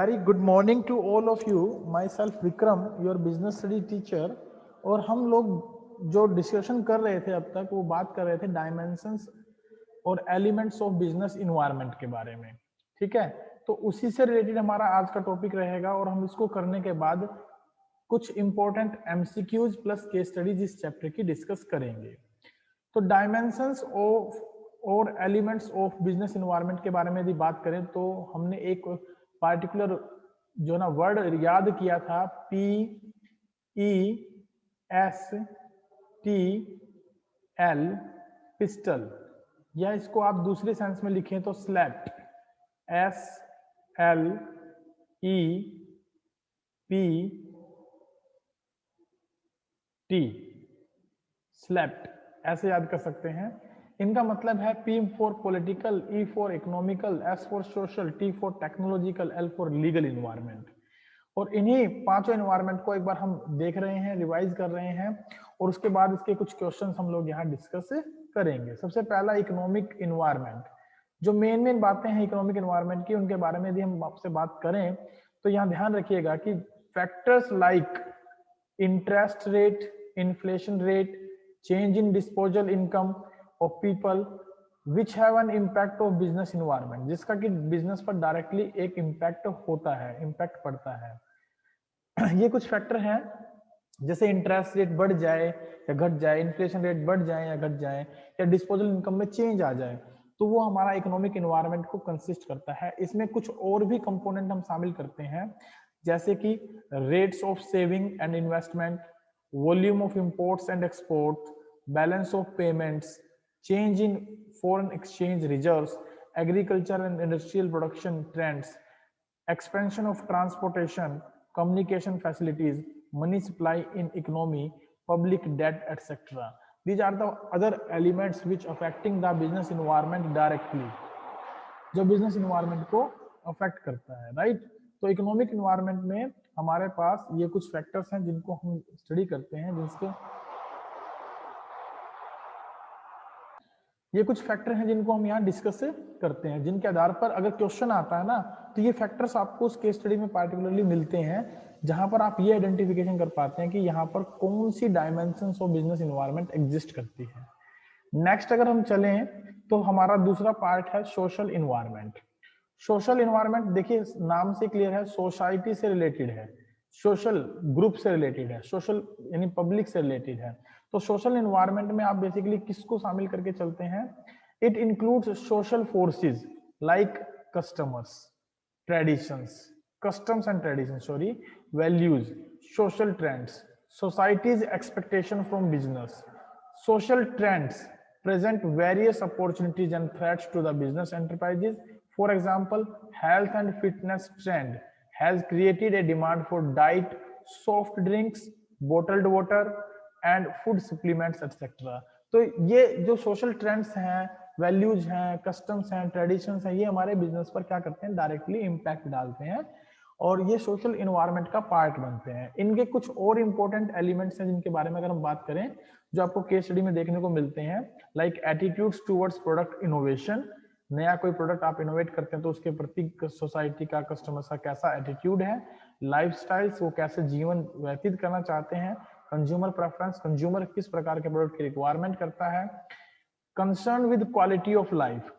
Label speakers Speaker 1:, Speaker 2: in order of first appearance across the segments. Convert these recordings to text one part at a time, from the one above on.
Speaker 1: Very good morning to all of you. Myself Vikram, your business study teacher. और हम लोग जो discussion कर रहे थे अब तक वो बात कर रहे थे डायमेंशंस और एलिमेंट्स ऑफ बिजनेस इन्वायरमेंट के बारे में। ठीक है, तो उसी से रिलेटेड हमारा आज का टॉपिक रहेगा और हम इसको करने के बाद कुछ important MCQs plus case studies इस चैप्टर की डिस्कस करेंगे। तो डायमेंशंस ऑफ और एलिमेंट्स ऑफ बिजनेस इन्वायरमेंट के बारे में यदि बात करें तो हमने एक पार्टिकुलर जो ना वर्ड याद किया था, PESTL, पिस्टल, या इसको आप दूसरे सेंस में लिखें तो स्लैप्ट, SLEPT, स्लैप्ट, ऐसे याद कर सकते हैं। इनका मतलब है P for political, E for economical, S for social, T for technological, L for legal environment. और इन्हीं पांचों इन्वायरमेंट को एक बार हम देख रहे हैं, रिवाइज कर रहे हैं और उसके बाद इसके कुछ क्वेश्चंस हम लोग यहाँ डिस्कस करेंगे। सबसे पहला इकोनॉमिक इन्वायरमेंट। जो मेन बातें हैं इकोनॉमिक इन्वायरमेंट की, उनके बारे में यदि हम आपसे बात करें तो यहाँ ध्यान रखिएगा कि factors like interest rate, inflation rate, change in disposable income of people which have an impact of business environment, जिसका कि बिजनेस पर डायरेक्टली एक इम्पैक्ट होता है, इम्पैक्ट पड़ता है। ये कुछ फैक्टर हैं, जैसे इंटरेस्ट रेट बढ़ जाए या घट जाए, इन्फ्लेशन रेट बढ़ जाए या घट जाए, या डिस्पोजल इनकम में चेंज आ जाए, तो वो हमारा इकोनॉमिक इन्वायरमेंट को कंसिस्ट करता है। इसमें कुछ और भी कंपोनेंट हम शामिल करते हैं, जैसे कि rates of saving and investment, volume of imports and exports, balance of payments, change in foreign exchange reserves, agriculture and industrial production trends, expansion of transportation, communication facilities, money supply in economy, public debt, etc. These are the other elements which affecting the business environment directly, जो business environment को affect करता है, right. तो economic environment में हमारे पास ये कुछ factors हैं जिनको हम स्टडी करते हैं, ये कुछ फैक्टर हैं जिनको हम यहाँ डिस्कस करते हैं, जिनके आधार पर अगर क्वेश्चन आता है ना तो ये फैक्टर्स आपको उस केस स्टडी में पार्टिकुलरली मिलते हैं, जहां पर आप ये आइडेंटिफिकेशन कर पाते हैं कि यहाँ पर कौन सी dimensions of business environment exist करती है। नेक्स्ट अगर हम चलें तो हमारा दूसरा पार्ट है सोशल इन्वायरमेंट। सोशल इन्वायरमेंट देखिए नाम से क्लियर है, सोसाइटी से रिलेटेड है, सोशल ग्रुप से रिलेटेड है, सोशल यानी पब्लिक से रिलेटेड है। तो सोशल इन्वायरमेंट में आप बेसिकली किसको शामिल करके चलते हैं? It includes social forces like customers, traditions, customs and traditions, sorry, values, social trends, society's expectation from business. Social trends present various opportunities and threats to the business enterprises. For example, health and fitness trend has created a demand for diet, soft drinks, bottled water and food supplements etc. तो ये जो social trends हैं, values हैं, customs हैं, traditions हैं, ये हमारे business पर क्या करते हैं? डायरेक्टली इम्पैक्ट डालते हैं और ये सोशल इन्वायरमेंट का पार्ट बनते हैं। इनके कुछ और इंपॉर्टेंट एलिमेंट्स हैं जिनके बारे में अगर हम बात करें, जो आपको केस स्टडी में देखने को मिलते हैं, like attitudes towards product innovation. नया कोई प्रोडक्ट आप इनोवेट करते हैं तो उसके प्रति सोसाइटी का, कस्टमर्स का कैसा एटीट्यूड है, लाइफस्टाइल्स, वो कैसे जीवन व्यतीत करना चाहते हैं, कंज्यूमर प्रेफरेंस, कंज्यूमर किस प्रकार के प्रोडक्ट की रिक्वायरमेंट करता है, concern with quality of life,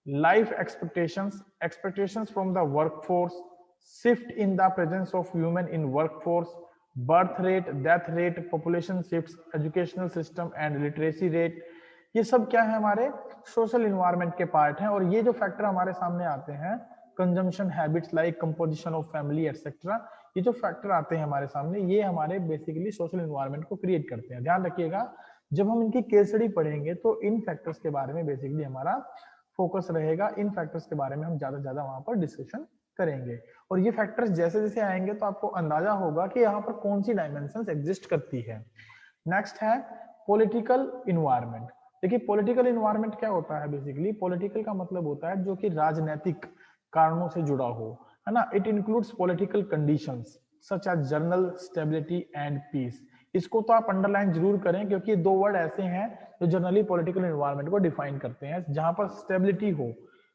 Speaker 1: life expectations from the workforce, shift in the presence of women in workforce, birth rate, death rate, population shifts, educational system and literacy rate, ये सब क्या है? हमारे social environment के part हैं। और ये जो फैक्टर हमारे सामने आते हैं, consumption habits like composition of family etcetera, ये जो फैक्टर आते हैं हमारे सामने, ये हमारे बेसिकली सोशल इन्वायरमेंट को क्रिएट करते हैं। ध्यान रखिएगा, जब हम इनकी केस स्टडी पढ़ेंगे तो इन फैक्टर्स के बारे में बेसिकली हमारा फोकस रहेगा, इन फैक्टर्स के बारे में हम ज्यादा से ज्यादा वहां पर डिस्कशन करेंगे। और ये फैक्टर्स जैसे जैसे आएंगे तो आपको अंदाजा होगा कि यहाँ पर कौन सी डायमेंशंस एग्जिस्ट करती है। नेक्स्ट है पॉलिटिकल इन्वायरमेंट। देखिए पॉलिटिकल इन्वायरमेंट क्या होता है? बेसिकली पॉलिटिकल का मतलब होता है जो कि राजनीतिक कारणों से जुड़ा हो, है ना। It includes political conditions such as general stability and peace. इसको तो आप अंडरलाइन जरूर करें क्योंकि दो वर्ड ऐसे हैं जो जनरली पॉलिटिकल इन्वायरमेंट को डिफाइन करते हैं, जहां पर स्टेबिलिटी हो,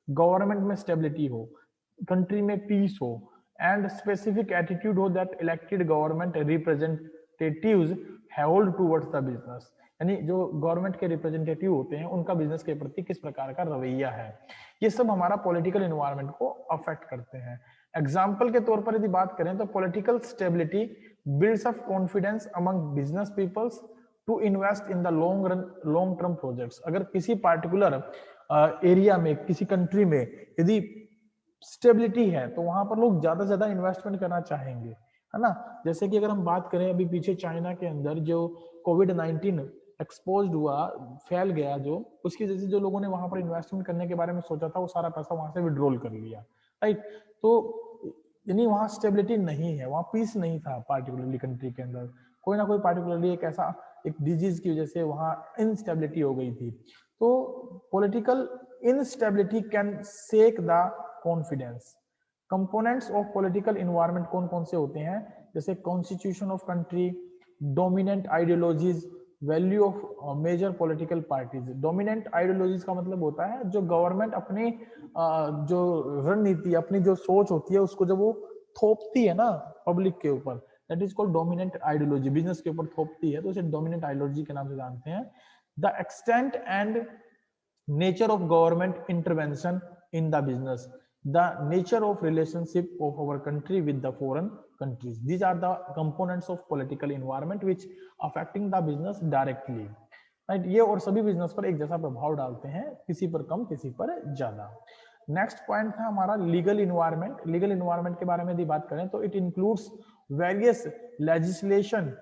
Speaker 1: गवर्नमेंट में स्टेबिलिटी हो, कंट्री में पीस हो, and specific attitude हो that elected government representatives hold towards the business, यानी जो गवर्नमेंट के रिप्रेजेंटेटिव होते हैं उनका बिजनेस के प्रति किस प्रकार का रवैया है, ये सब हमारा पॉलिटिकल इन्वायरमेंट को अफेक्ट करते हैं। एग्जाम्पल के तौर पर यदि बात करें तो political stability builds up confidence among business peoples to invest in the long term projects. अगर किसी पार्टिकुलर एरिया में, किसी कंट्री में यदि स्टेबिलिटी है तो वहां पर लोग ज्यादा से ज्यादा इन्वेस्टमेंट करना चाहेंगे, है ना। जैसे कि अगर हम बात करें अभी पीछे चाइना के अंदर जो कोविड-19 एक्सपोज्ड हुआ, फैल गया, जो उसकी वजह से जो लोगों ने वहां पर इन्वेस्टमेंट करने के बारे में सोचा था वो सारा पैसा वहां से विड्रॉल कर लिया, राइट। तो यानी वहां स्टेबिलिटी नहीं है, वहां पीस नहीं था पार्टिकुलरली कंट्री के अंदर, कोई ना कोई पार्टिकुलरली एक ऐसा एक डिजीज की वजह से वहां इनस्टेबिलिटी हो गई थी। तो political instability can shake the confidence. Components of political environment कौन कौन से होते हैं, जैसे constitution of country, dominant ideologies, value of major political parties. Dominant ideologies का मतलब होता है जो गवर्नमेंट अपनी जो रणनीति, अपनी जो सोच होती है उसको जब वो थोपती है ना पब्लिक के ऊपर, that is called dominant ideology. Business के ऊपर थोपती है तो उसे डोमिनेंट आइडियोलॉजी के नाम से जानते हैं। The extent and nature of government intervention in the business, the nature of relationship of our country with the foreign countries, these are the components of political environment which affecting the business directly, right। ये और सभी business पर एक जैसा प्रभाव डालते हैं, किसी पर कम किसी पर ज्यादा। नेक्स्ट पॉइंट है हमारा लीगल इन्वायरमेंट। लीगल इन्वायरमेंट के बारे में यदि बात करें तो it includes various legislation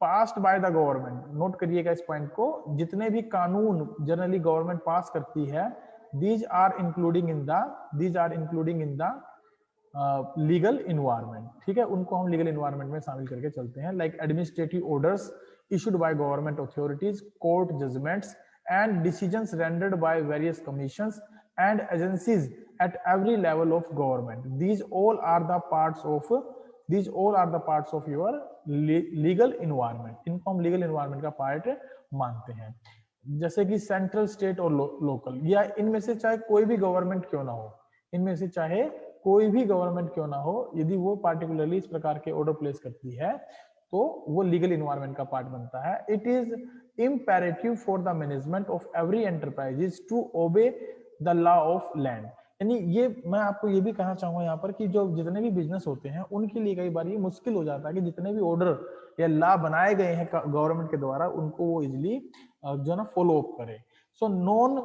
Speaker 1: passed by the government. Note करिएगा इस पॉइंट को, जितने भी कानून जनरली गवर्नमेंट पास करती है these are including in the legal environment, ठीक है, उनको हम लीगल इन्वायरमेंट में शामिल करके चलते हैं। Like administrative orders issued by government authorities, court judgments and decisions rendered by various commissions and agencies at every level of government, these all are the parts of your legal environment. इनको हम legal environment का part मानते हैं। जैसे कि central, state और local, या इनमें से चाहे कोई भी गवर्नमेंट क्यों ना हो, इनमें से चाहे कोई भी गवर्नमेंट क्यों ना हो, यदि वो पार्टिकुलरली इस प्रकार के ऑर्डर प्लेस करती है तो वो लीगल इन्वायरमेंट का पार्ट बनता है। It is imperative for the management of every enterprises to obey the law of land. यानी ये मैं आपको ये भी कहना चाहूंगा यहाँ पर कि जो जितने भी बिजनेस होते हैं उनके लिए कई बार ये मुश्किल हो जाता है कि जितने भी ऑर्डर या लॉ बनाए गए हैं गवर्नमेंट के द्वारा उनको वो इजिली जो ना फॉलो अप करे। So non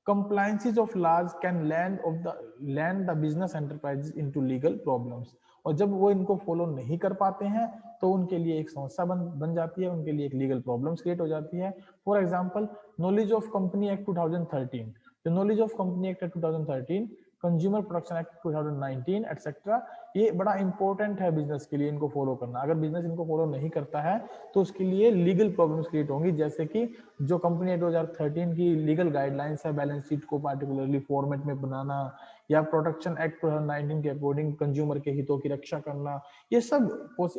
Speaker 1: compliances of laws can land the business enterprises into legal problems। और जब वो इनको फॉलो नहीं कर पाते हैं तो उनके लिए एक समस्या बन जाती है, उनके लिए एक लीगल प्रॉब्लम्स क्रिएट हो जाती है। For example knowledge of company act 2013, the knowledge of company act 2013, consumer protection act 2019 etcetera, ये बड़ा इंपॉर्टेंट है बिजनेस के लिए, इनको फॉलो करना। अगर बिजनेस इनको फॉलो नहीं करता है तो उसके लिए लीगल प्रॉब्लम्स क्रिएट होंगी, जैसे कि जो कंपनी एक्ट 2013 की लीगल गाइडलाइंस है बैलेंस शीट को पार्टिकुलरली फॉर्मेट में बनाना, या प्रोटेक्शन एक्ट 2019 के अकॉर्डिंग कंज्यूमर के हितों की रक्षा करना, ये सब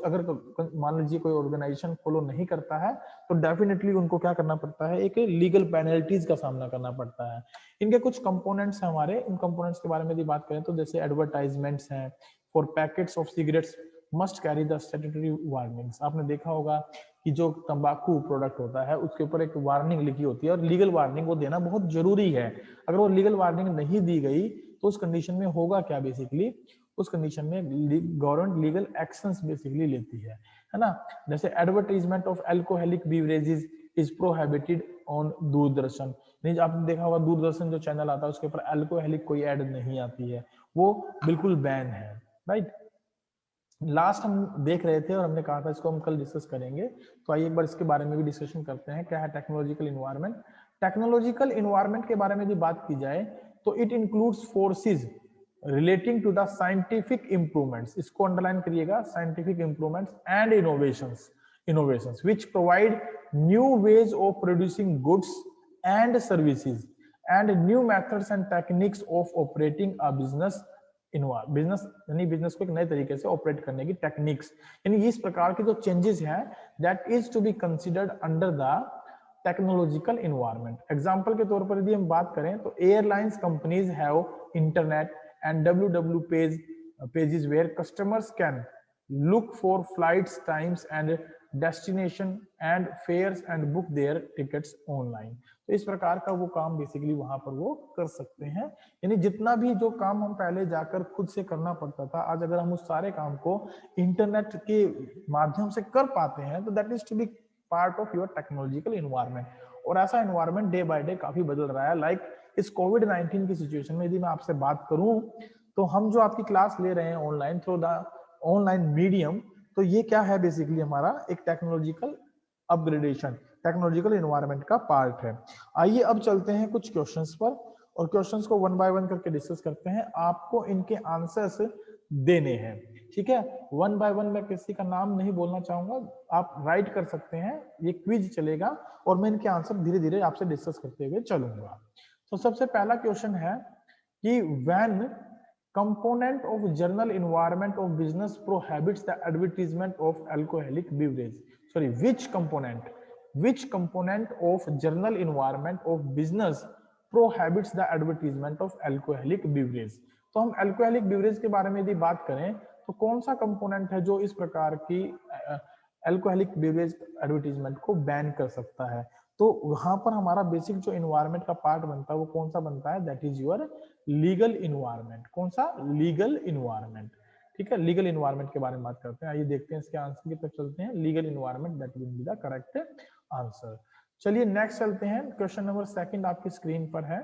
Speaker 1: अगर मान लीजिए कोई ऑर्गेनाइजेशन फॉलो नहीं करता है तो डेफिनेटली उनको क्या करना पड़ता है, एक लीगल पेनल्टीज का सामना करना पड़ता है। इनके कुछ कंपोनेंट्स हैं हमारे, इन कंपोनेंट्स के बारे में यदि बात करें तो जैसे एडवर्टाइजमेंट्स हैं for packets of cigarettes must carry the statutory warnings. आपने देखा होगा कि जो तंबाकू प्रोडक्ट होता है उसके ऊपर एक वार्निंग लिखी होती है और लीगल वार्निंग वो देना बहुत जरूरी है। अगर वो लीगल वार्निंग नहीं दी गई तो उस कंडीशन में होगा क्या, बेसिकली उस कंडीशन में गवर्नमेंट लीगल एक्शंस बेसिकली लेती है ना। जैसे advertisement of alcoholic beverages is prohibited on Doordarshan. नहीं, आपने देखा होगा दूरदर्शन जो चैनल आता है उसके ऊपर अल्कोहलिक कोई ऐड नहीं आती है, वो बिल्कुल बैन है, राइट। लास्ट हम देख रहे थे और हमने कहा था इसको हम कल डिस्कस करेंगे, तो आइए एक बार इसके बारे में भी डिस्कशन करते हैं, क्या है टेक्नोलॉजिकल इन्वायरमेंट। टेक्नोलॉजिकल इन्वायरमेंट के बारे में यदि बात की जाए तो it includes forces relating to the scientific improvements, इसको अंडरलाइन करिएगा, scientific improvements and innovations which provide new ways of producing goods and services and new methods and techniques of operating a business business, यानी business को एक नए तरीके से operate करने की टेक्निक्स, यानी इस प्रकार के जो चेंजेस हैं that is to be considered under the technological environment. Example के तौर पर यदि हम बात करें तो airlines companies have internet and WWW page pages where customers can look for flights, times and destination and fares and book their tickets online. तो इस प्रकार का वो काम बेसिकली वहां पर वो कर सकते हैं। यानी जितना भी जो काम हम पहले जाकर खुद से करना पड़ता था, आज अगर हम उस सारे काम को इंटरनेट के माध्यम से कर पाते हैं, तो that is to be part of your technological environment. और ऐसा इन्वायरमेंट डे बाय डे काफी बदल रहा है। लाइक इस कोविड-19 की सिचुएशन में यदि मैं आपसे बात करूं, तो हम जो आपकी क्लास ले रहे हैं online through the online medium, तो ये क्या है बेसिकली हमारा एक टेक्नोलॉजिकल अपग्रेडेशन, टेक्नोलॉजिकल एनवायरनमेंट का पार्ट है। आइए अब चलते हैं कुछ क्वेश्चंस पर और क्वेश्चंस को वन बाय वन करके डिस्कस करते हैं। आपको इनके आंसर्स देने हैं, ठीक है। वन बाय वन मैं किसी का नाम नहीं बोलना चाहूंगा, आप राइट कर सकते हैं, ये क्विज चलेगा और मैं इनके आंसर धीरे धीरे आपसे डिस्कस करते हुए चलूंगा। तो सबसे पहला क्वेश्चन है कि when component of general environment of business prohibits the advertisement of alcoholic beverage, sorry, which component of general environment of business prohibits the advertisement of alcoholic beverage? तो हम alcoholic beverage के बारे में यदि बात करें तो कौन सा कंपोनेंट है जो इस प्रकार की अल्कोहलिक बेवरेज एडवर्टीजमेंट को बैन कर सकता है? तो वहां पर हमारा बेसिक जो इन्वायरमेंट का पार्ट बनता है वो कौन सा बनता है? That is your legal environment. कौन सा? लीगल इन्वायरमेंट, ठीक है। लीगल इन्वायरमेंट के बारे में बात करते हैं। आइए देखते हैं इसके आंसर की तरफ चलते हैं। Legal environment that will be the correct answer. चलिए नेक्स्ट चलते हैं। क्वेश्चन नंबर सेकंड आपकी स्क्रीन पर है,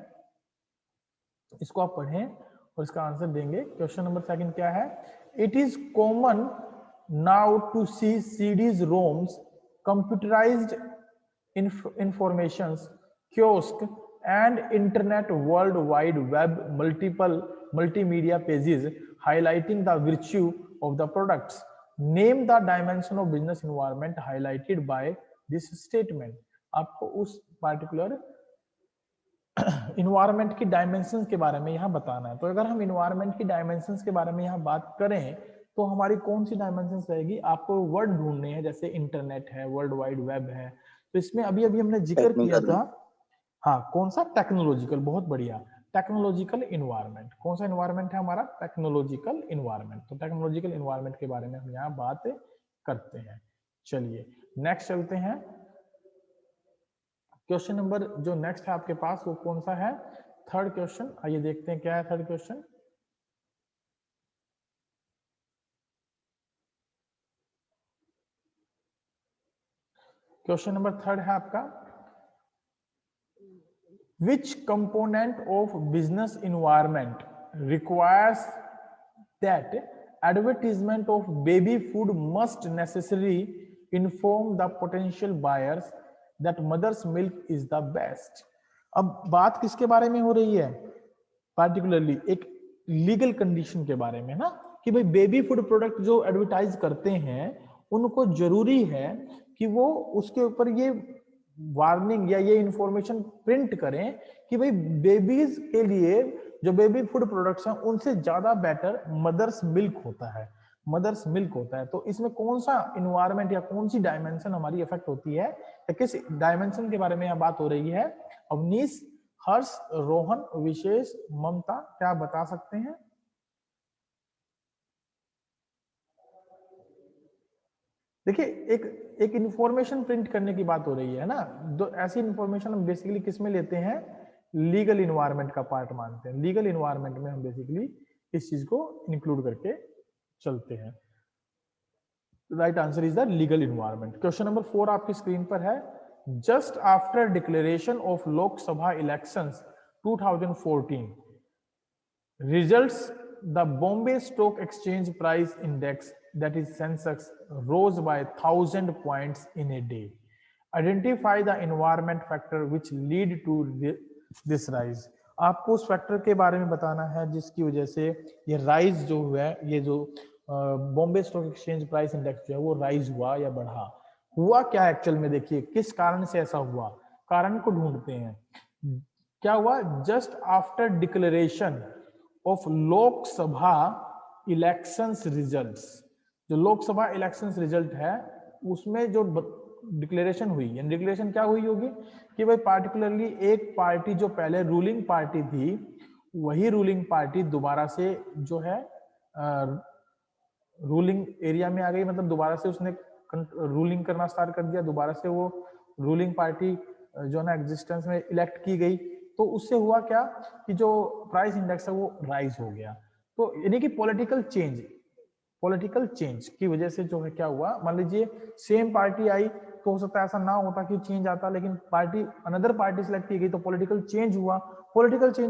Speaker 1: इसको आप पढ़ें और इसका आंसर देंगे। क्वेश्चन नंबर सेकंड क्या है? It is common now to see CDs, ROMs, computerised informations, kiosk and internet world wide web multimedia pages highlighting the virtue of the products. Name the dimension of business environment highlighted by this statement. आपको उस particular environment की dimensions के बारे में यहाँ बताना है। तो अगर हम इन्वायरमेंट की डायमेंशंस के बारे में यहाँ बात करें तो हमारी कौन सी डायमेंशंस रहेगी? आपको वर्ड ढूंढने हैं, जैसे इंटरनेट है, वर्ल्ड वाइड वेब है। तो इसमें अभी अभी हमने जिक्र किया था, हाँ, कौन सा? टेक्नोलॉजिकल। बहुत बढ़िया, टेक्नोलॉजिकल इन्वायरमेंट। कौन सा इन्वायरमेंट है हमारा? Technological environment. तो टेक्नोलॉजिकल इन्वायरमेंट के बारे में हम यहाँ बात करते हैं। चलिए नेक्स्ट चलते हैं। क्वेश्चन नंबर जो नेक्स्ट है आपके पास वो कौन सा है? Third question. आइए देखते हैं क्या है third question. Question number third है आपका, which component of business environment requires that advertisement of baby food must necessarily inform the potential buyers that mother's milk is the best? अब बात किसके बारे में हो रही है? पार्टिकुलरली एक लीगल कंडीशन के बारे में ना, कि भाई बेबी फूड प्रोडक्ट जो एडवर्टाइज करते हैं उनको जरूरी है कि वो उसके ऊपर ये वार्निंग या ये इंफॉर्मेशन प्रिंट करें कि भाई बेबीज के लिए जो बेबी फूड प्रोडक्ट्स हैं उनसे ज्यादा बेटर मदर्स मिल्क होता है, मदर्स मिल्क होता है। तो इसमें कौन सा इन्वायरमेंट या कौन सी डायमेंशन हमारी इफेक्ट होती है, या किस डायमेंशन के बारे में यहाँ बात हो रही है? अवनीश, हर्ष, रोहन, विशेष, ममता, क्या बता सकते हैं? देखिए एक इंफॉर्मेशन प्रिंट करने की बात हो रही है ना, तो ऐसी इंफॉर्मेशन हम बेसिकली किस में लेते हैं? लीगल इन्वायरमेंट का पार्ट मानते हैं। लीगल इन्वायरमेंट में हम बेसिकली इस चीज को इंक्लूड करके चलते हैं। Right answer is the legal environment. Question number 4 आपकी स्क्रीन पर है। Just after declaration of Lok Sabha elections 2014 results, the Bombay Stock Exchange price index, that is Sensex, rose by 1,000 points in a day. Identify the environment factor which lead to this rise. आपको उस factor के बारे में बताना है जिसकी वजह से ये राइज जो हुआ है, ये जो Bombay stock exchange price index जो है वो राइज हुआ या बढ़ा, हुआ क्या एक्चुअल में? देखिए किस कारण से ऐसा हुआ, कारण को ढूंढते हैं। क्या हुआ? Just after declaration of Lok Sabha elections results, जो लोकसभा इलेक्शंस रिजल्ट है उसमें जो डिक्लेरेशन हुई, यानी डिक्लेरेशन क्या हुई होगी कि भाई पार्टिकुलरली एक पार्टी जो पहले रूलिंग पार्टी थी वही रूलिंग पार्टी दोबारा से जो है रूलिंग एरिया में आ गई, मतलब दोबारा से उसने रूलिंग करना स्टार्ट कर दिया, दोबारा से वो रूलिंग पार्टी जो है ना एग्जिस्टेंस में इलेक्ट की गई, तो उससे हुआ क्या कि जो प्राइस इंडेक्स है वो राइज हो गया। तो यानी कि पॉलिटिकल चेंज की वजह से जो है क्या हुआ, मान लीजिए सेम पार्टी आई तो हो सकता है ऐसा ना होता कि चेंज आता, लेकिन पार्टी अनदर पार्टी सिलेक्ट की गई तो पॉलिटिकल चेंज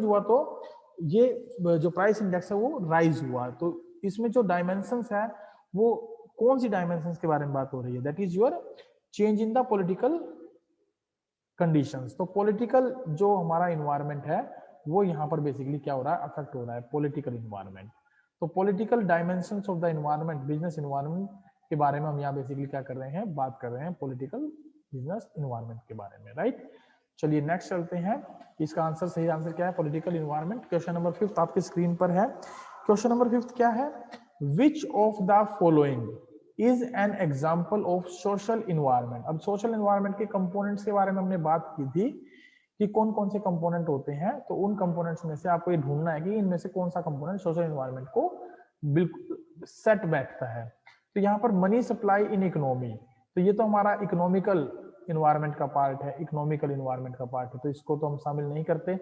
Speaker 1: हुआ तो ये जो प्राइस इंडेक्स है वो राइज हुआ। तो इसमें जो डायमेंशंस है वो कौन सी डायमेंशंस के बारे में बात हो रही है, that is your change in the political conditions. तो पॉलिटिकल जो हमारा इन्वायरमेंट है वो यहाँ पर बेसिकली क्या हो रहा है, अफेक्ट हो रहा है पॉलिटिकल इन्वायरमेंट। तो political dimensions of the environment, business environment के बारे में हम यहाँ बेसिकली क्या कर रहे हैं, बात कर रहे हैं पॉलिटिकल बिजनेस इन्वायरमेंट के बारे में, राइट। चलिए नेक्स्ट चलते हैं, इसका आंसर, सही आंसर क्या है, पॉलिटिकल इन्वायरमेंट। क्वेश्चन नंबर 5 आपकी स्क्रीन पर है। क्वेश्चन नंबर 5 क्या है, which of the following is an example of social environment. अब सोशल इन्वायरमेंट के कंपोनेंट्स के बारे में हमने बात की थी कि कौन कौन से कंपोनेंट होते हैं, तो उन कंपोनेंट्स में से आपको ये ढूंढना है कि इनमें से कौन सा कंपोनेंट सोशल इन्वायरमेंट को बिल्कुल सेट बैठता है। तो यहाँ पर मनी सप्लाई इन इकोनॉमी, तो ये तो हमारा इकोनॉमिकल इन्वायरमेंट का पार्ट है, इकोनॉमिकल इन्वायरमेंट का पार्ट है, तो इसको तो हम शामिल नहीं करते।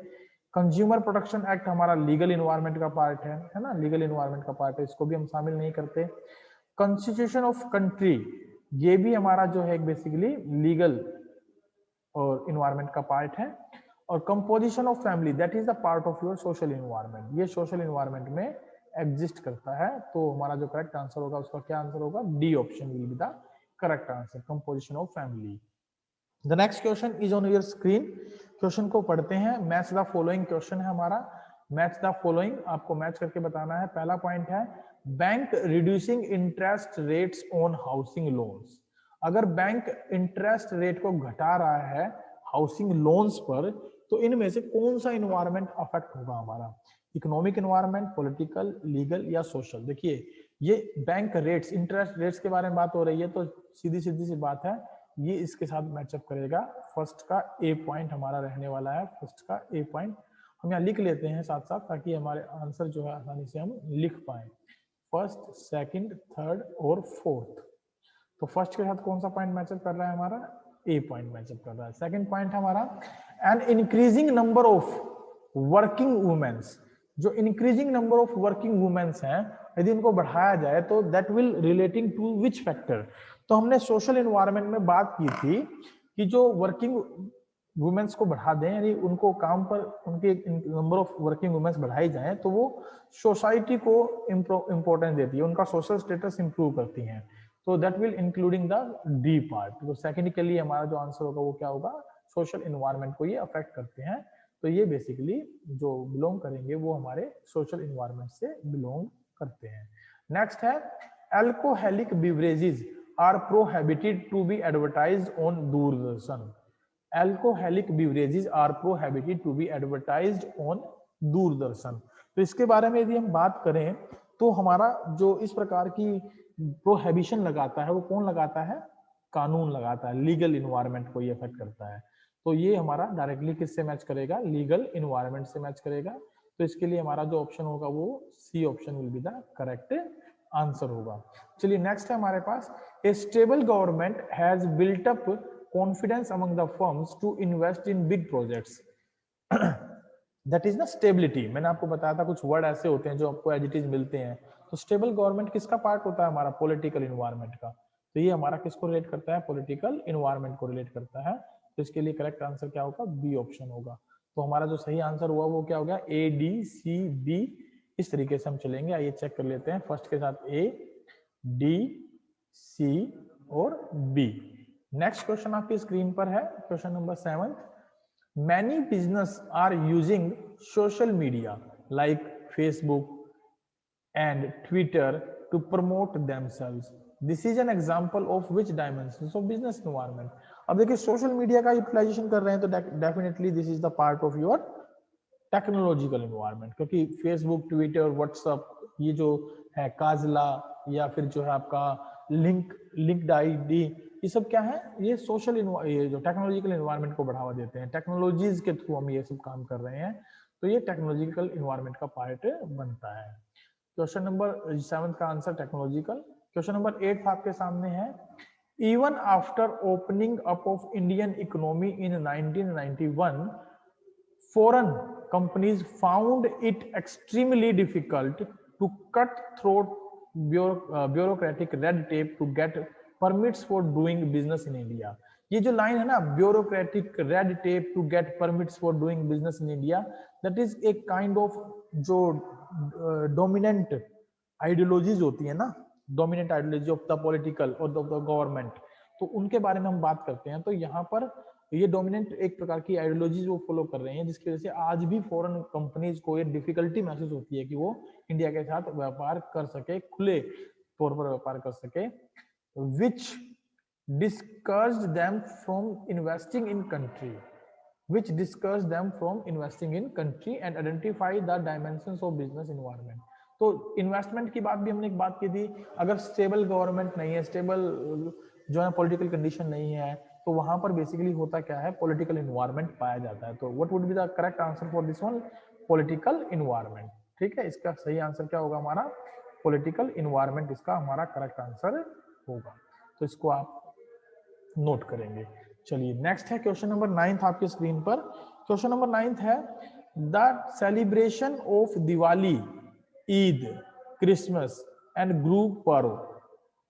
Speaker 1: कंज्यूमर प्रोटेक्शन एक्ट हमारा लीगल इन्वायरमेंट का पार्ट है ना, लीगल इन्वायरमेंट का पार्ट है, इसको भी हम शामिल नहीं करते। कॉन्स्टिट्यूशन ऑफ कंट्री, ये भी हमारा जो है बेसिकली लीगल और इन्वायरमेंट का पार्ट है। और composition of family, that is the part of your social environment, ये सोशल इन्वायरमेंट में एग्जिस्ट करता है। तो हमारा जो करेक्ट आंसर होगा उसका क्या आंसर होगा, D option will be the correct answer, composition of family. The next question is on your screen, question को पढ़ते हैं। मैच द फॉलोइंग क्वेश्चन है हमारा, मैच द फॉलोइंग, आपको मैच करके बताना है। पहला पॉइंट है bank reducing interest rates on housing loans. अगर बैंक इंटरेस्ट रेट को घटा रहा है हाउसिंग लोन्स पर, तो इनमें से कौन सा इन्वायरमेंट अफेक्ट होगा हमारा, इकोनॉमिक इन्वायरमेंट, पॉलिटिकल, लीगल या सोशल। देखिए ये बैंक रेट्स, इंटरेस्ट रेट्स के बारे में बात हो रही है, तो सीधी सी बात है ये इसके साथ मैचअप करेगा। फर्स्ट का ए पॉइंट हमारा रहने वाला है, फर्स्ट का ए पॉइंट हम यहाँ लिख लेते हैं साथ साथ, ताकि हमारे आंसर जो है आसानी से हम लिख पाए। फर्स्ट, सेकंड, थर्ड और फोर्थ। तो फर्स्ट के साथ कौन सा पॉइंट मैचअप कर रहा है हमारा, ए पॉइंट मैचअप कर रहा है। सेकंड पॉइंट हमारा an increasing number of working womens, जो increasing number of working womens हैं यदि उनको बढ़ाया जाए तो that will relating to which factor. तो हमने सोशल इन्वायरमेंट में बात की थी कि जो वर्किंग वुमेन्स को बढ़ा दें, यानी उनको काम पर उनके नंबर ऑफ वर्किंग वुमेन्स बढ़ाई जाए, तो वो सोसाइटी को इंपॉर्टेंस देती है, उनका सोशल स्टेटस इंप्रूव करती हैं। तो that will including the D part. तो सेकंड के लिए हमारा जो आंसर होगा वो क्या होगा, सोशल इन्वायरमेंट को ये अफेक्ट करते हैं। तो ये बेसिकली जो बिलोंग करेंगे वो हमारे सोशल इन्वायरमेंट से बिलोंग करते हैं। नेक्स्ट है alcoholic beverages are prohibited to be advertised on Doordarshan. Alcoholic beverages are prohibited to be advertised on Doordarshan. तो इसके बारे में यदि हम बात करें तो हमारा जो इस प्रकार की प्रोहिबिशन लगाता है वो कौन लगाता है, कानून लगाता है, लीगल इन्वायरमेंट को ये अफेक्ट करता है। तो ये हमारा डायरेक्टली किससे मैच करेगा, लीगल इन्वायरमेंट से मैच करेगा। तो इसके लिए हमारा जो ऑप्शन होगा वो C option will be the correct answer होगा। चलिए नेक्स्ट है हमारे पास, a stable government has built up confidence among the firms to invest in big projects. That is ना स्टेबिलिटी। मैंने आपको बताया था कुछ वर्ड ऐसे होते हैं जो आपको एज इट इज मिलते हैं। तो स्टेबल गवर्नमेंट किसका पार्ट होता है हमारा, पॉलिटिकल इन्वायरमेंट का। तो ये हमारा किसको रिलेट करता है, पॉलिटिकल इन्वायरमेंट को रिलेट करता है। तो इसके लिए करेक्ट आंसर क्या होगा, बी ऑप्शन होगा। तो हमारा जो सही आंसर हुआ वो क्या हो गया, ए डी सी बी, इस तरीके से हम चलेंगे। आइए चेक कर लेते हैं, फर्स्ट के साथ ए, डी, सी और बी। नेक्स्ट क्वेश्चन आपकी स्क्रीन पर है, question number 7। Many business are using social media like Facebook and Twitter to promote themselves. This is an example of which dimensions of business environment. अब देखिए social media का utilisation कर रहे हैं तो definitely this is the part of your technological environment, क्योंकि Facebook, Twitter, WhatsApp, ये जो है काजला या फिर जो है आपका लिंक्ड आईडी, ये सब क्या है, ये सोशल ये जो टेक्नोलॉजिकल इन्वायरमेंट को बढ़ावा देते हैं, टेक्नोलॉजीज के थ्रू हम ये सब काम कर रहे हैं। तो ये टेक्नोलॉजिकल इन्वायरमेंट का पार्ट बनता है। क्वेश्चन नंबर 7 का आंसर टेक्नोलॉजिकल। क्वेश्चन नंबर 8 आपके सामने है, even after opening up of Indian economy in 1991 foreign companies found it extremely difficult to cut through bureaucratic red tape to get permits for doing business in India। ये जो line है ना, bureaucratic red tape to get permits for doing business in India, that is a kind of जो dominant ideologies होती है ना, dominant ideology of the political और of the government, तो उनके बारे में हम बात करते हैं। तो यहाँ पर ये डोमिनेंट एक प्रकार की आइडियोलॉजी वो फॉलो कर रहे हैं, जिसकी वजह से आज भी फॉरेन कंपनीज को ये डिफिकल्टी महसूस होती है कि वो इंडिया के साथ व्यापार कर सके, खुले तौर पर व्यापार कर सके, विच discouraged them from investing in country, which discouraged them from investing in country and identify the dimensions of business environment। तो इन्वेस्टमेंट की बात भी हमने एक बात की थी, अगर स्टेबल गवर्नमेंट नहीं है, स्टेबल जो है पॉलिटिकल कंडीशन नहीं है, तो वहां पर बेसिकली होता क्या है, पॉलिटिकल इन्वायरमेंट पाया जाता है। तो what would be the correct answer for this one, political environment. ठीक है, इसका सही आंसर क्या होगा हमारा, पॉलिटिकल इन्वायरमेंट इसका हमारा करेक्ट आंसर होगा। तो इसको आप नोट करेंगे। चलिए नेक्स्ट है क्वेश्चन नंबर 9 आपके स्क्रीन पर। क्वेश्चन नंबर 9 है, the celebration of Diwali, Eid, Christmas and Guru Parv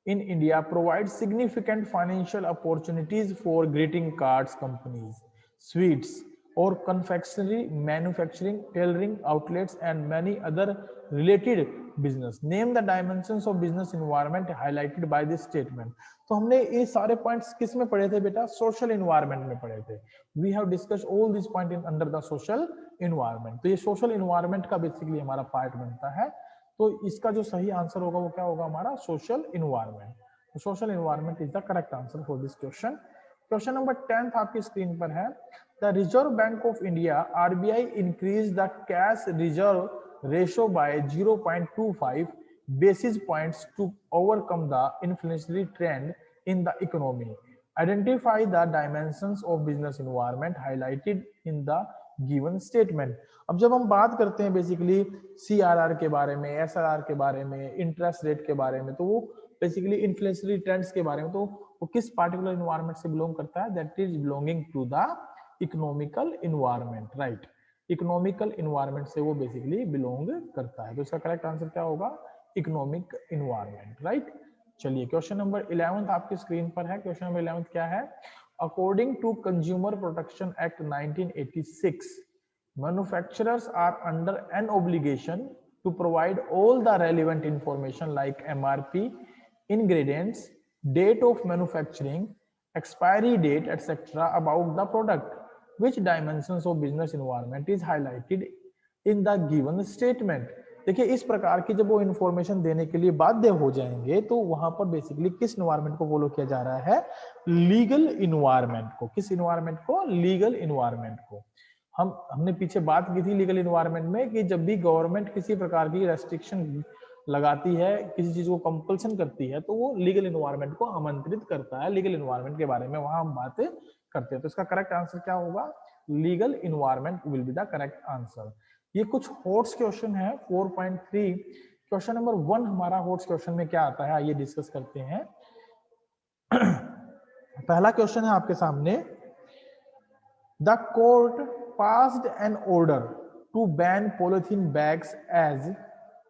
Speaker 1: in India provides significant financial opportunities for greeting cards companies, sweets or confectionery manufacturing, tailoring outlets and many other related business। Name the dimensions of business environment highlighted by this statement। तो हमने ये सारे points किस में पढ़े थे बेटा, social environment में पढ़े थे। We have discussed all this point in under the social environment. तो ये सोशल इन्वायरमेंट का बेसिकली हमारा पार्ट बनता है। तो इसका जो सही आंसर होगा वो क्या होगा हमारा, social environment. Social environment is the correct answer for this question. Question number 10 आपकी स्क्रीन पर है, the reserve bank of India RBI increase the cash reserve ratio by 0.25 basis points to overcome the inflationary trend in the economy। Identify the dimensions of business environment highlighted in the given statement. अब जब हम बात करते हैं basically CRR के बारे में, SRR के बारे में, इंटरेस्ट रेट के बारे में, तो वो बेसिकली इन्फ्लेशनरी ट्रेंड्स के बारे में, तो वो किस पार्टिकुलर इन्वायरमेंट से बिलोंग करता है, that is belonging to the economical environment, right. Economical environment से वो बेसिकली बिलोंग करता है। तो इसका करेक्ट आंसर क्या होगा, इकोनॉमिक इन्वायरमेंट, राइट। चलिए क्वेश्चन नंबर 11 आपकी स्क्रीन पर है। क्वेश्चन नंबर 11 क्या है, According to Consumer Protection Act 1986, manufacturers are under an obligation to provide all the relevant information like MRP, ingredients, date of manufacturing, expiry date, etc. about the product। Which dimensions of business environment is highlighted in the given statement। देखिए इस प्रकार की जब वो information देने के लिए बाध्य हो जाएंगे, तो वहां पर बेसिकली किस इन्वायरमेंट को फॉलो किया जा रहा है, लीगल इन्वायरमेंट को। किस इन्वायरमेंट को, लीगल इन्वायरमेंट को। हमने पीछे बात की थी लीगल इन्वायरमेंट में कि जब भी गवर्नमेंट किसी प्रकार की रेस्ट्रिक्शन लगाती है, किसी चीज को कंपल्सन करती है, तो वो लीगल इन्वायरमेंट को आमंत्रित करता है। लीगल इन्वायरमेंट के बारे में वहां हम बात करते हैं। तो इसका करेक्ट आंसर क्या होगा, legal environment will be the correct answer. ये कुछ हॉट्स क्वेश्चन है 4.3। क्वेश्चन नंबर 1 हमारा हॉट्स क्वेश्चन में क्या आता है, आइए डिस्कस करते हैं। पहला क्वेश्चन है आपके सामने, the court passed an order to ban polythene bags as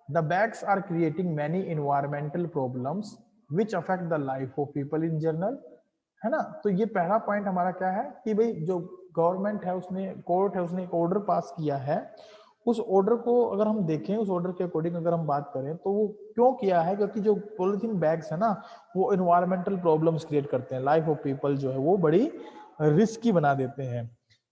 Speaker 1: the bags are creating many environmental problems which affect the life of people in general, है ना। तो ये पहला पॉइंट हमारा क्या है कि भाई जो गवर्नमेंट है, उसने कोर्ट है, उसने एक ऑर्डर पास किया है। उस ऑर्डर को अगर हम देखें, उस ऑर्डर के अकॉर्डिंग अगर हम बात करें, तो वो क्यों किया है, क्योंकि जो पॉलिथीन बैग्स है ना, वो एनवायरमेंटल प्रॉब्लम्स क्रिएट करते हैं, लाइफ ऑफ पीपल जो है वो बड़ी रिस्की बना देते हैं।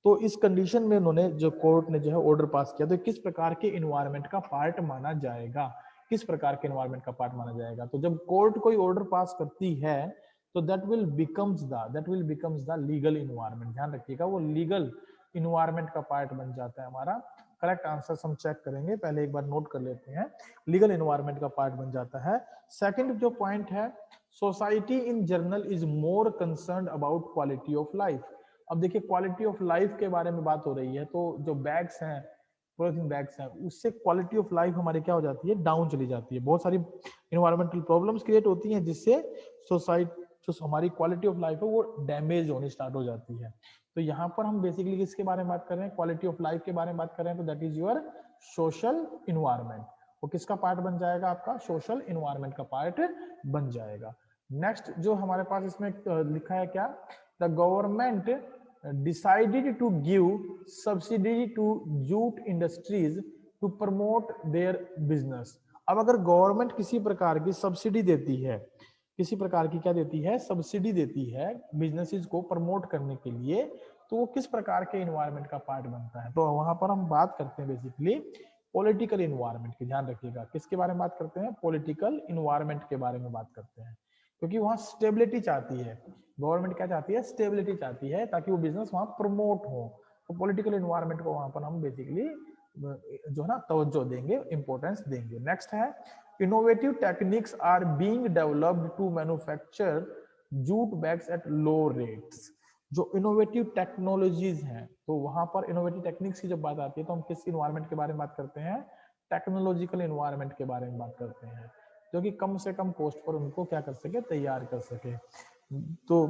Speaker 1: तो इस कंडीशन में उन्होंने जो कोर्ट ने जो है ऑर्डर पास किया, तो किस प्रकार के इन्वायरमेंट का पार्ट माना जाएगा, किस प्रकार के इन्वायरमेंट का पार्ट माना जाएगा। तो जब कोर्ट कोई ऑर्डर पास करती है, तो that will becomes the legal environment. ध्यान रखिएगा, वो लीगल इन्वायरमेंट का पार्ट बन जाता है हमारा। करेक्ट आंसर हम चेक करेंगे, पहले एक बार नोट कर लेते हैं। लीगल इन्वायरमेंट का पार्ट बन जाता है। सेकंड जो पॉइंट है, society in general is more concerned about quality of life. अब देखिए क्वालिटी ऑफ लाइफ के बारे में बात हो रही है, तो जो बैग्स हैं, पॉलीथीन बैग्स हैं, उससे क्वालिटी ऑफ लाइफ हमारी क्या हो जाती है, डाउन चली जाती है। बहुत सारी इन्वायरमेंटल प्रॉब्लम्स क्रिएट होती हैं जिससे सोसाइटी जो हमारी क्वालिटी ऑफ लाइफ है वो डैमेज होनी स्टार्ट हो जाती है। तो यहाँ पर हम बेसिकली किसके बारे में बात कर रहे हैं, क्वालिटी ऑफ लाइफ के बारे में बात कर रहे हैं। तो that is your social environment. वो किसका पार्ट बन जाएगा, आपका सोशल इन्वायरमेंट का पार्ट बन जाएगा। नेक्स्ट जो हमारे पास इसमें लिखा है क्या, the government decided to give subsidy to jute industries to promote their business. अब अगर गवर्नमेंट किसी प्रकार की सब्सिडी देती है, किसी प्रकार की क्या देती है, सब्सिडी देती है बिजनेसेस को प्रमोट करने के लिए, तो वो किस प्रकार के इन्वायरमेंट का पार्ट बनता है। तो वहां पर हम बात करते हैं बेसिकली पॉलिटिकल इन्वायरमेंट की। ध्यान रखिएगा किसके बारे में बात करते हैं, पॉलिटिकल इन्वायरमेंट के बारे में बात करते हैं, क्योंकि वहां स्टेबिलिटी चाहती है गवर्नमेंट, क्या चाहती है, स्टेबिलिटी चाहती है ताकि वो बिजनेस वहां प्रमोट हो। तो पॉलिटिकल इन्वायरमेंट को वहां पर हम बेसिकली जो है ना तवज्जो देंगे, इंपॉर्टेंस देंगे। नेक्स्ट है innovative techniques are being developed to manufacture jute bags at low rates। जो इनोवेटिव टेक्नोलॉजीज हैं, तो वहां पर इनोवेटिव टेक्निक्स की जब बात आती है तो हम किस इन्वायरमेंट के बारे में बात करते हैं, टेक्नोलॉजिकल इन्वायरमेंट के बारे में बात करते हैं, जो कि कम से कम कॉस्ट पर उनको क्या कर सके, तैयार कर सके। तो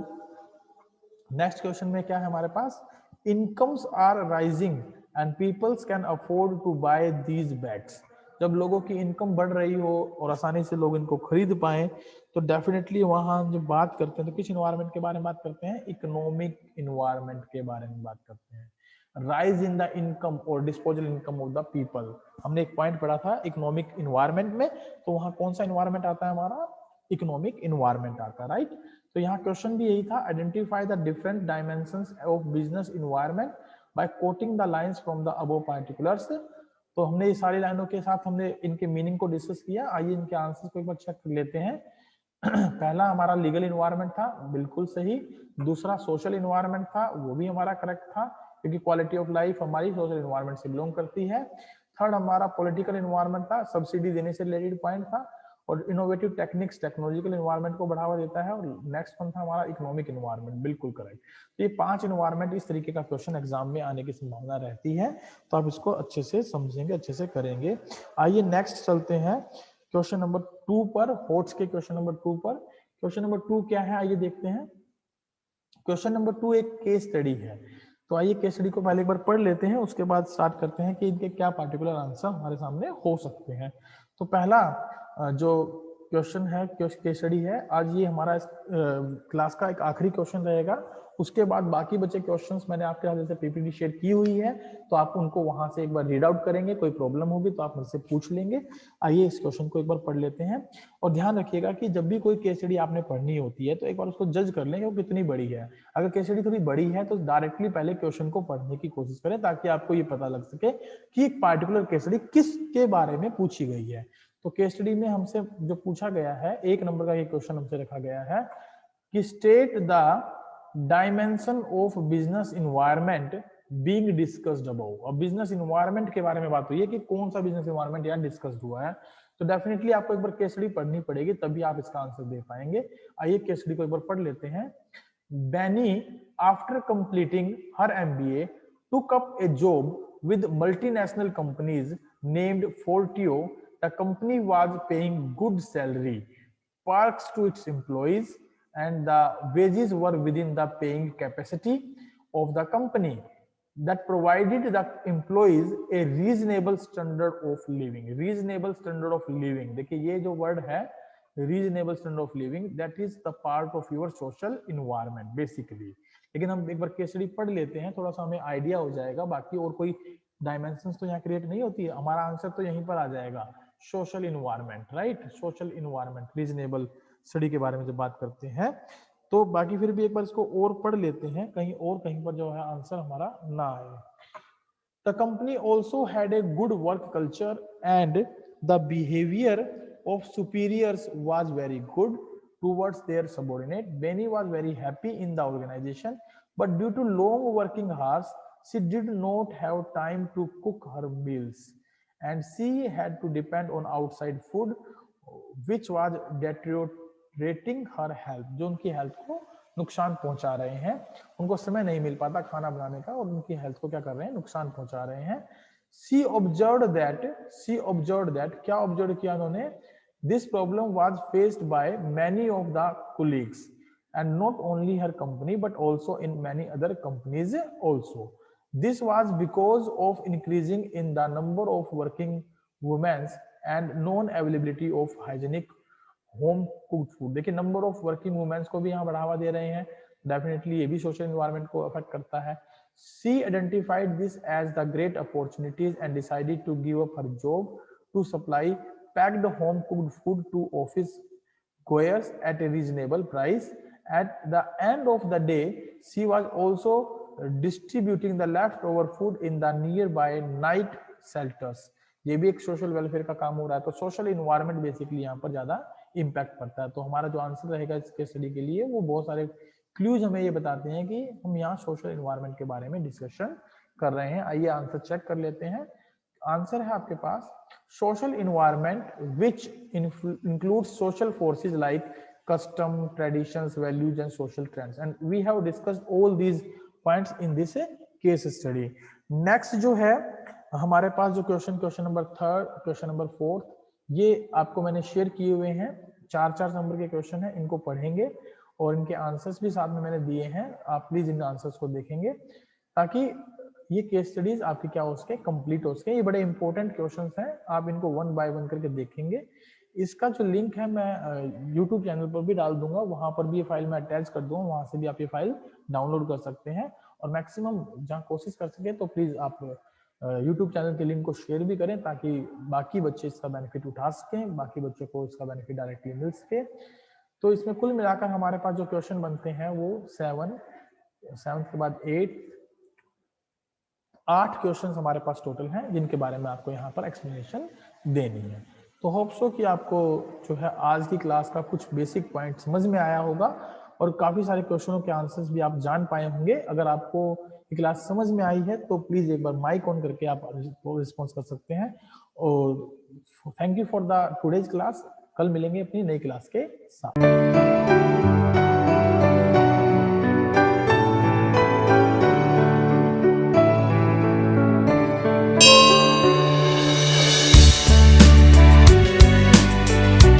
Speaker 1: नेक्स्ट क्वेश्चन में क्या है हमारे पास, incomes are rising and peoples can afford to buy these bags. जब लोगों की इनकम बढ़ रही हो और आसानी से लोग इनको खरीद पाए, तो डेफिनेटली वहां जब बात करते हैं तो किस इन्वायरमेंट के बारे में बात करते हैं, इकोनॉमिक इन्वायरमेंट के बारे में बात करते हैं। राइज इन द इनकम और disposal income of the people, हमने एक पॉइंट पढ़ा था इकोनॉमिक इन्वायरमेंट में, तो वहां कौन सा इन्वायरमेंट आता है हमारा, इकोनॉमिक इन्वायरमेंट आता है, राइट। तो यहाँ क्वेश्चन भी यही था, identify the different dimensions of business environment by quoting the lines from the above particulars. तो हमने ये सारी लाइनों के साथ हमने इनके मीनिंग को डिस्कस किया। आइए इनके आंसर्स को एक बार चेक कर लेते हैं। पहला हमारा लीगल इन्वायरमेंट था, बिल्कुल सही। दूसरा सोशल इन्वायरमेंट था, वो भी हमारा करेक्ट था, क्योंकि क्वालिटी ऑफ लाइफ हमारी सोशल इन्वायरमेंट से बिलोंग करती है। थर्ड हमारा पॉलिटिकल इन्वायरमेंट था, सब्सिडी देने से रिलेटेड पॉइंट था। और इनोवेटिव टेक्निक्स टेक्नोलॉजिकल इन्वायरमेंट को बढ़ावा देता है। और नेक्स्ट वन था हमारा इकोनॉमिक इन्वायरमेंट, बिल्कुल करेक्ट। तो ये 5 इन्वायरमेंट इस तरीके का क्वेश्चन एग्जाम में आने की संभावना रहती है, तो आप इसको अच्छे से समझेंगे, अच्छे से करेंगे। आइए नेक्स्ट चलते हैं क्वेश्चन नंबर 2 पर, होट्स के क्वेश्चन नंबर 2 पर। क्वेश्चन नंबर 2 क्या है, आइए देखते हैं। क्वेश्चन नंबर 2 एक केस स्टडी है, तो आइए केस स्टडी को पहले एक बार पढ़ लेते हैं, उसके बाद स्टार्ट करते हैं कि इनके क्या पार्टिकुलर आंसर हमारे सामने हो सकते हैं। तो पहला जो क्वेश्चन है, केस स्टडी है, आज ये हमारा क्लास का एक आखिरी क्वेश्चन रहेगा। उसके बाद बाकी बचे क्वेश्चंस मैंने आपके साथ जैसे पीपीटी शेयर की हुई है, तो आप उनको वहां से एक बार रीड आउट करेंगे, कोई प्रॉब्लम होगी तो आप मुझसे पूछ लेंगे। आइए इस क्वेश्चन को एक बार पढ़ लेते हैं। और ध्यान रखिएगा कि जब भी कोई केस स्टडी आपने पढ़नी होती है तो एक बार उसको जज कर लें कि वो कितनी बड़ी है। अगर केस स्टडी थोड़ी बड़ी है तो डायरेक्टली पहले क्वेश्चन को पढ़ने की कोशिश करें, ताकि आपको ये पता लग सके कि एक पार्टिकुलर केस स्टडी किसके बारे में पूछी गई है। तो केस स्टडी में हमसे जो पूछा गया है, 1 नंबर का ये क्वेश्चन हमसे रखा गया है कि state the dimension of business environment being discussed above. अब बिजनेस इन्वायरमेंट के बारे में बात हुई है कि कौन सा बिजनेस इन्वायरमेंट यहाँ डिस्कस्ड हुआ है, तो डेफिनेटली आपको एक बार केस स्टडी पढ़नी पड़ेगी, तभी आप इसका आंसर दे पाएंगे। आइए केस स्टडी को एक बार पढ़ लेते हैं। Benny after completing her MBA took up a job with multinational companies named Fortio. The company was paying good salary, perks to its employees, and the wages were within the paying capacity of the company that provided the employees a reasonable standard of living. Reasonable standard of living, देखिए ये जो word है reasonable standard of living, that is the part of your social environment basically। लेकिन हम एक बार case study पढ़ लेते हैं, थोड़ा सा हमें आइडिया हो जाएगा। बाकी और कोई डायमेंशंस तो यहाँ क्रिएट नहीं होती है, हमारा आंसर तो यहीं पर आ जाएगा, social environment, right. Social environment, reasonable study के बारे में जब बात करते हैं, तो बाकी फिर भी एक बार इसको और पढ़ लेते हैं, कहीं पर जो है आंसर हमारा ना आए। The company also had a good work culture and the behavior of superiors was very good towards their subordinate. Benny was very happy in the organization, but due to long working hours, she did not have time to cook her meals, and she had to depend on outside food, which was deteriorating her health. जो उनकी health को नुकसान पहुंचा रहे हैं, उनको समय नहीं मिल पाता खाना बनाने का और उनकी हेल्थ को क्या कर रहे हैं, नुकसान पहुंचा रहे हैं। शी ऑब्जर्व्ड दैट क्या ऑब्जर्व किया उन्होंने, this problem was faced by many of the colleagues and not only her company but also in many other companies also. This was because of increasing in the number of working women and non availability of hygienic home cooked food. देखिए number of working women's को भी यहाँ बढ़ावा दे रहे हैं, definitely ये भी social environment को अफेक्ट करता है. She identified this as the great opportunities and decided to give up her job to supply packed home cooked food to office goers at a reasonable price. At the end of the day, she was also distributing the leftover food in the nearby night shelters. ये भी एक social welfare का काम हो रहा है. तो social environment basically यहाँ पर ज्यादा इम्पैक्ट पड़ता है. तो हमारा जो आंसर रहेगा इसके स्टडी के लिए वो बहुत सारे क्लूज हमें ये बताते हैं कि हम यहाँ सोशल इन्वायरमेंट के बारे में डिस्कशन कर रहे हैं. आइए आंसर चेक कर लेते हैं. आंसर है आपके पास social environment which include social forces like custom, traditions, values and social trends, and we have discussed all these points in this case study. Next जो है हमारे पास जो क्वेश्चन नंबर 3, क्वेश्चन नंबर 4, ये आपको मैंने शेयर किए हुए हैं. 4 नंबर के क्वेश्चन है, इनको पढ़ेंगे और इनके आंसर्स भी साथ में मैंने दिए हैं. आप प्लीज इन आंसर्स को देखेंगे ताकि ये केस स्टडीज आपकी क्या हो सके, कंप्लीट हो सके. ये बड़े इंपॉर्टेंट क्वेश्चंस हैं, आप इनको 1 बाय 1 करके देखेंगे. इसका जो लिंक है मैं YouTube चैनल पर भी डाल दूंगा, वहां पर भी ये फाइल मैं अटैच कर दूंगा, वहां से भी आप ये फाइल डाउनलोड कर सकते हैं. और मैक्सिमम जहां कोशिश कर सके तो प्लीज आप YouTube चैनल के लिंक को शेयर भी करें ताकि बाकी बच्चे इसका बेनिफिट उठा सकें, बाकी बच्चों को इसका बेनिफिट डायरेक्टली मिल सके. तो इसमें कुल मिलाकर हमारे पास जो क्वेश्चन बनते हैं वो 7 के बाद 8 क्वेश्चन हमारे पास टोटल हैं जिनके बारे में आपको यहाँ पर एक्सप्लेनेशन देनी है. तो होप सो कि आपको जो है आज की क्लास का कुछ बेसिक पॉइंट समझ में आया होगा और काफी सारे क्वेश्चनों के आंसर्स भी आप जान पाए होंगे. अगर आपको ये क्लास समझ में आई है तो प्लीज एक बार माइक ऑन करके आप रिस्पॉन्स कर सकते हैं. और thank you for the today's class. कल मिलेंगे अपनी नई क्लास के साथ.